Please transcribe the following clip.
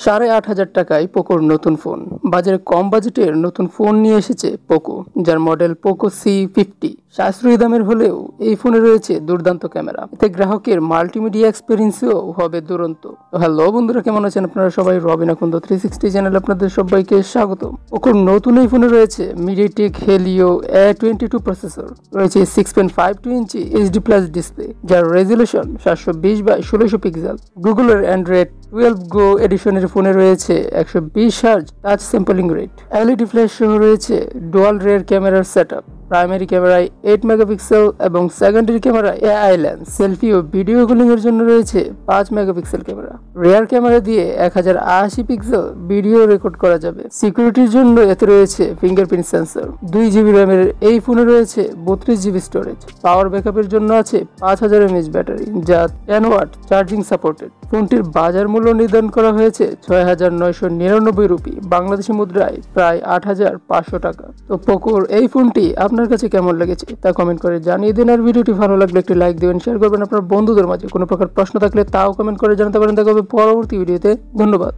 8,500 টাকায় পোকোর নতুন ফোন। বাজারে কম বাজেটের নতুন ফোন নিয়ে এসেছে পোকো, যার মডেল পোকো C50। সাশ্রয়ী দামের হলেও এই ফোনে রয়েছে দুর্দান্ত ক্যামেরা, এতে গ্রাহকের মাল্টিমিডিয়া এক্সপিরিয়েন্সও হবে দুরন্ত। হ্যালো বন্ধুরা, কেমন আছেন আপনারা সবাই? রবিন আকন্দ 360 চ্যানেল আপনাদের সবাইকে স্বাগত। পোকোর নতুন এই ফোনে রয়েছে মিডিয়াটেক হেলিও A22 প্রসেসর, রয়েছে 6.52 ইঞ্চি HD+ ডিসপ্লে, যার রেজুলেশন 720x1600 পিক্সেল। গুগলের অ্যান্ড্রয়েড 12 Go এডিশনের ফোনে রয়েছে 120 hertz touch sampling rate. LED flash সহ রয়েছে ডুয়াল রেয়ার ক্যামেরার সেটআপ। প্রাইমারি ক্যামেরায় 8 মেগাপিক্সেল এবং সেকেন্ডারি ক্যামেরায় AI লেন্স। সেলফি ও ভিডিও কলিং এর জন্য রয়েছে 5 মেগাপিক্সেল ক্যামেরা। রিয়ার ক্যামেরা দিয়ে 1080 পিক্সেল ভিডিও রেকর্ড করা যাবে। সিকিউরিটির জন্য এতে রয়েছে ফিঙ্গারপ্রিন্ট সেন্সর। 2GB র্যামের এই ফোনে রয়েছে 32GB স্টোরেজ। পাওয়ার ব্যাকআপের জন্য আছে 5000 mAh ব্যাটারি, যা 10 ওয়াট চার্জিং সাপোর্টেড। ফোনটির বাজার মূল্য নির্ধারণ করা হয়েছে 6,999 রুপি, বাংলাদেশি মুদ্রায় প্রায় 8,500 টাকা। তো পোকোর এই ফোনটি আপনার কাছে কেমন লেগেছে তা কমেন্ট করে জানিয়ে দিন। আর ভিডিওটি ভালো লাগলে একটি লাইক দিবেন, শেয়ার করবেন আপনার বন্ধুদের মাঝে। কোনো প্রকার প্রশ্ন থাকলে তাও কমেন্ট করে জানাতে পারেন। দেখা হবে পরবর্তী ভিডিওতে। ধন্যবাদ।